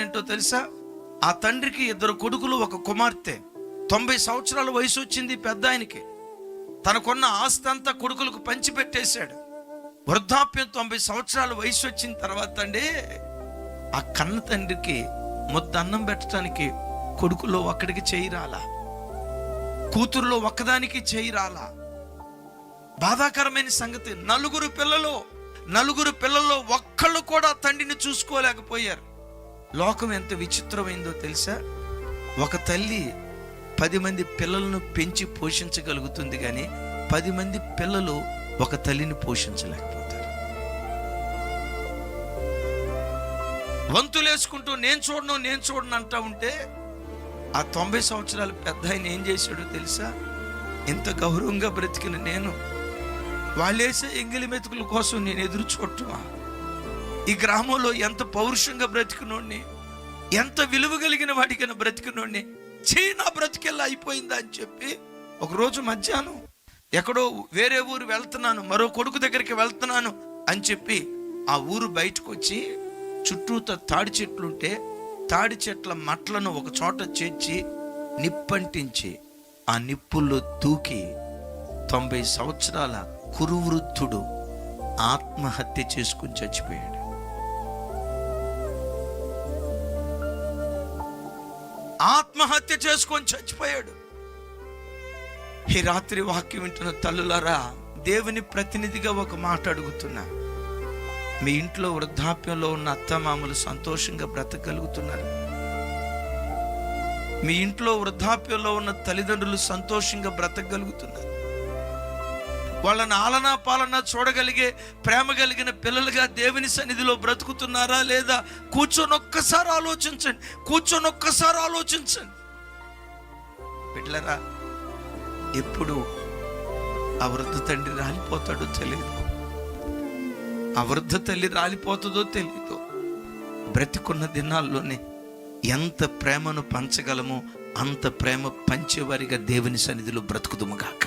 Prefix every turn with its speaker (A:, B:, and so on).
A: సంఘటన ఏంటో తెలుసా? ఆ తండ్రికి 2 కొడుకులు, 1 కుమార్తె. 90 సంవత్సరాల వయసు వచ్చింది పెద్ద ఆయనకి. తనకున్న ఆస్తి అంతా కొడుకులకు పంచిపెట్టేశాడు. వృద్ధాప్యం 90 సంవత్సరాల వయసు వచ్చిన తర్వాత అండి, ఆ కన్న తండ్రికి ముద్ద అన్నం పెట్టడానికి కొడుకులో ఒక్కడికి చేయి రాలా, కూతురులో ఒక్కదానికి చేయి రాలా. బాధాకరమైన సంగతి. 4 పిల్లల్లో ఒక్కళ్ళు కూడా తండ్రిని చూసుకోలేకపోయారు. లోకం ఎంత విచిత్రమైందో తెలుసా? ఒక తల్లి 10 మంది పిల్లలను పెంచి పోషించగలుగుతుంది, కానీ 10 మంది పిల్లలు ఒక తల్లిని పోషించలేకపోతారు. వంతులేసుకుంటూ నేను చూడను అంటా ఉంటే, ఆ 90 సంవత్సరాల పెద్ద ఆయన ఏం చేశాడో తెలుసా? ఇంత గౌరవంగా బ్రతికిన నేను, వాళ్ళేసే ఎంగిలి మెతుకుల కోసం నేను ఎదురు చూడటమా? ఈ గ్రామంలో ఎంత పౌరుషంగా బ్రతికినోడిని, ఎంత విలువ కలిగిన వాడికైనా బ్రతికినోడిని, నా బ్రతికెల్లా అయిపోయిందా అని చెప్పి ఒకరోజు మధ్యాహ్నం ఎక్కడో వేరే ఊరు వెళ్తున్నాను, మరో కొడుకు దగ్గరికి వెళ్తున్నాను అని చెప్పి ఆ ఊరు బయటకు వచ్చి, చుట్టూతో తాడి చెట్లుంటే తాడి చెట్ల మట్లను ఒక చోట చేర్చి నిప్పంటించి ఆ నిప్పుల్లో దూకి 90 సంవత్సరాల కురువృద్ధుడు ఆత్మహత్య చేసుకుని చచ్చిపోయాడు. ఆత్మహత్య చేసుకొని చచ్చిపోయాడు. ఈ రాత్రి వాక్యం వింటున్న తల్లులారా, దేవుని ప్రతినిధిగా ఒక మాట అడుగుతున్నా. మీ ఇంట్లో వృద్ధాప్యంలో ఉన్న అత్తమామలు సంతోషంగా బ్రతకగలుగుతున్నారు? మీ ఇంట్లో వృద్ధాప్యంలో ఉన్న తల్లిదండ్రులు సంతోషంగా బ్రతకగలుగుతున్నారు? వాళ్ళని ఆలనా పాలన చూడగలిగే ప్రేమ కలిగిన పిల్లలుగా దేవుని సన్నిధిలో బ్రతుకుతున్నారా లేదా? కూర్చొని ఒక్కసారి ఆలోచించండి. బిడ్డలారా, ఎప్పుడు ఆ వృద్ధ తండ్రి రాలిపోతాడో తెలియదు, ఆ వృద్ధ తల్లి రాలిపోతుందో తెలియదు. బ్రతికున్న దినాల్లోనే ఎంత ప్రేమను పంచగలమో అంత ప్రేమ పంచేవారిగా దేవుని సన్నిధిలో బ్రతుకుదుముగాక.